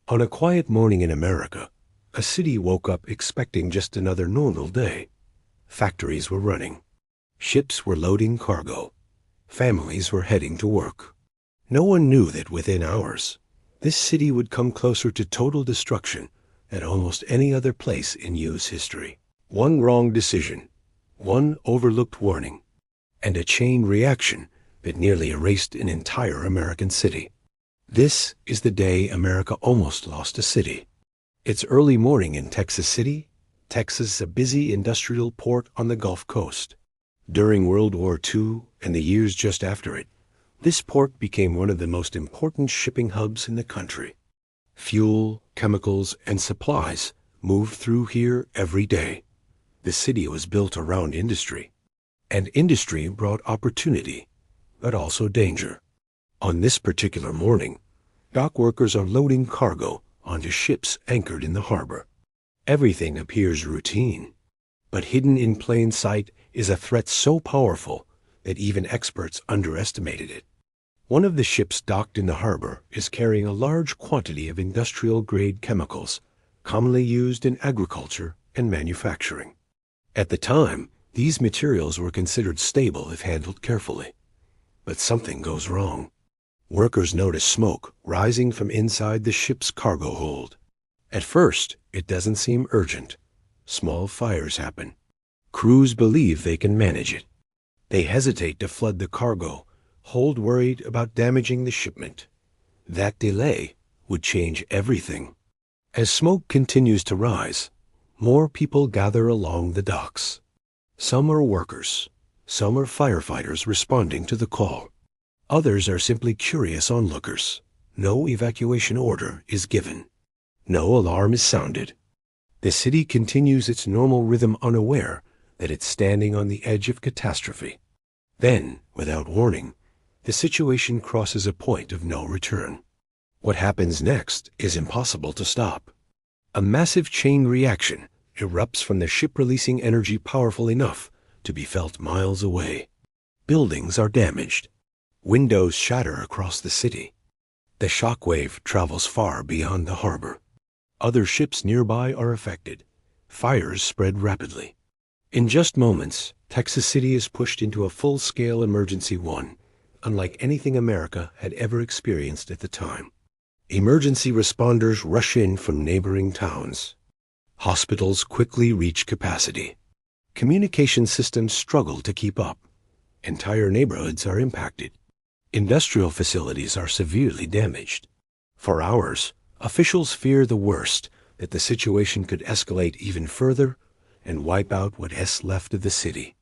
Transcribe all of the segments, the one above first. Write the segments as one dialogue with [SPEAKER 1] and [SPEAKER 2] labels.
[SPEAKER 1] On a quiet morning in America, a city woke up expecting just another normal day. Factories were running. Ships were loading cargo. Families were heading to work. No one knew that within hours, this city would come closer to total destruction than almost any other place in U.S. history. One wrong decision, one overlooked warning, and a chain reaction that nearly erased an entire American city. This is the day America almost lost a city. It's early morning in Texas City. Texas is a busy industrial port on the Gulf Coast. During World War II and the years just after it, this port became one of the most important shipping hubs in the country. Fuel, chemicals, and supplies moved through here every day. The city was built around industry, and industry brought opportunity, but also danger. On this particular morning, dock workers are loading cargo onto ships anchored in the harbor. Everything appears routine, but hidden in plain sight is a threat so powerful that even experts underestimated it. One of the ships docked in the harbor is carrying a large quantity of industrial-grade chemicals, commonly used in agriculture and manufacturing. At the time, these materials were considered stable if handled carefully. But something goes wrong. Workers notice smoke rising from inside the ship's cargo hold. At first, it doesn't seem urgent. Small fires happen. Crews believe they can manage it. They hesitate to flood the cargo, hold worried about damaging the shipment. That delay would change everything. As smoke continues to rise, more people gather along the docks. Some are workers. Some are firefighters responding to the call. Others are simply curious onlookers. No evacuation order is given. No alarm is sounded. The city continues its normal rhythm unaware that it's standing on the edge of catastrophe. Then, without warning, the situation crosses a point of no return. What happens next is impossible to stop. A massive chain reaction erupts from the ship releasing energy powerful enough to be felt miles away. Buildings are damaged. Windows shatter across the city. The shockwave travels far beyond the harbor. Other ships nearby are affected. Fires spread rapidly. In just moments, Texas City is pushed into a full-scale emergency one, unlike anything America had ever experienced at the time. Emergency responders rush in from neighboring towns. Hospitals quickly reach capacity. Communication systems struggle to keep up. Entire neighborhoods are impacted. Industrial facilities are severely damaged. For hours, officials fear the worst, that the situation could escalate even further and wipe out what's left of the city.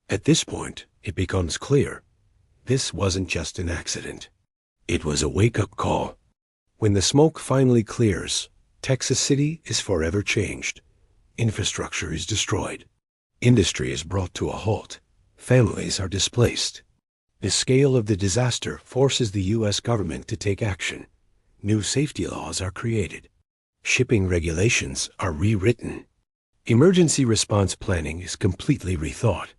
[SPEAKER 1] At this point, it becomes clear this wasn't just an accident. It was a wake-up call. When the smoke finally clears, Texas City is forever changed. Infrastructure is destroyed. Industry is brought to a halt. Families are displaced. The scale of the disaster forces the U.S. government to take action. New safety laws are created. Shipping regulations are rewritten. Emergency response planning is completely rethought.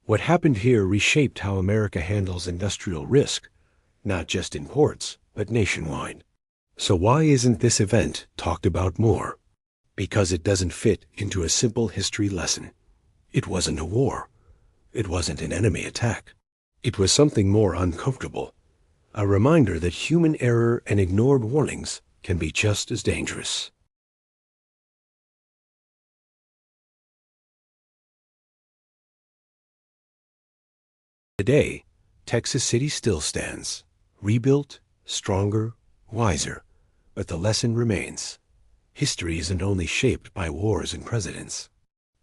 [SPEAKER 1] What happened here reshaped how America handles industrial risk, not just in ports, but nationwide. So why isn't this event talked about more? Because it doesn't fit into a simple history lesson. It wasn't a war. It wasn't an enemy attack. It was something more uncomfortable. A reminder that human error and ignored warnings can be just as dangerous. Today, Texas City still stands, rebuilt, stronger, wiser, but the lesson remains. History isn't only shaped by wars and presidents.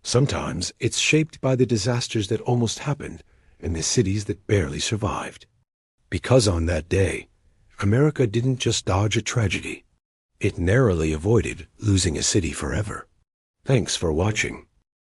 [SPEAKER 1] Sometimes it's shaped by the disasters that almost happened and the cities that barely survived. Because on that day, America didn't just dodge a tragedy. It narrowly avoided losing a city forever. Thanks for watching.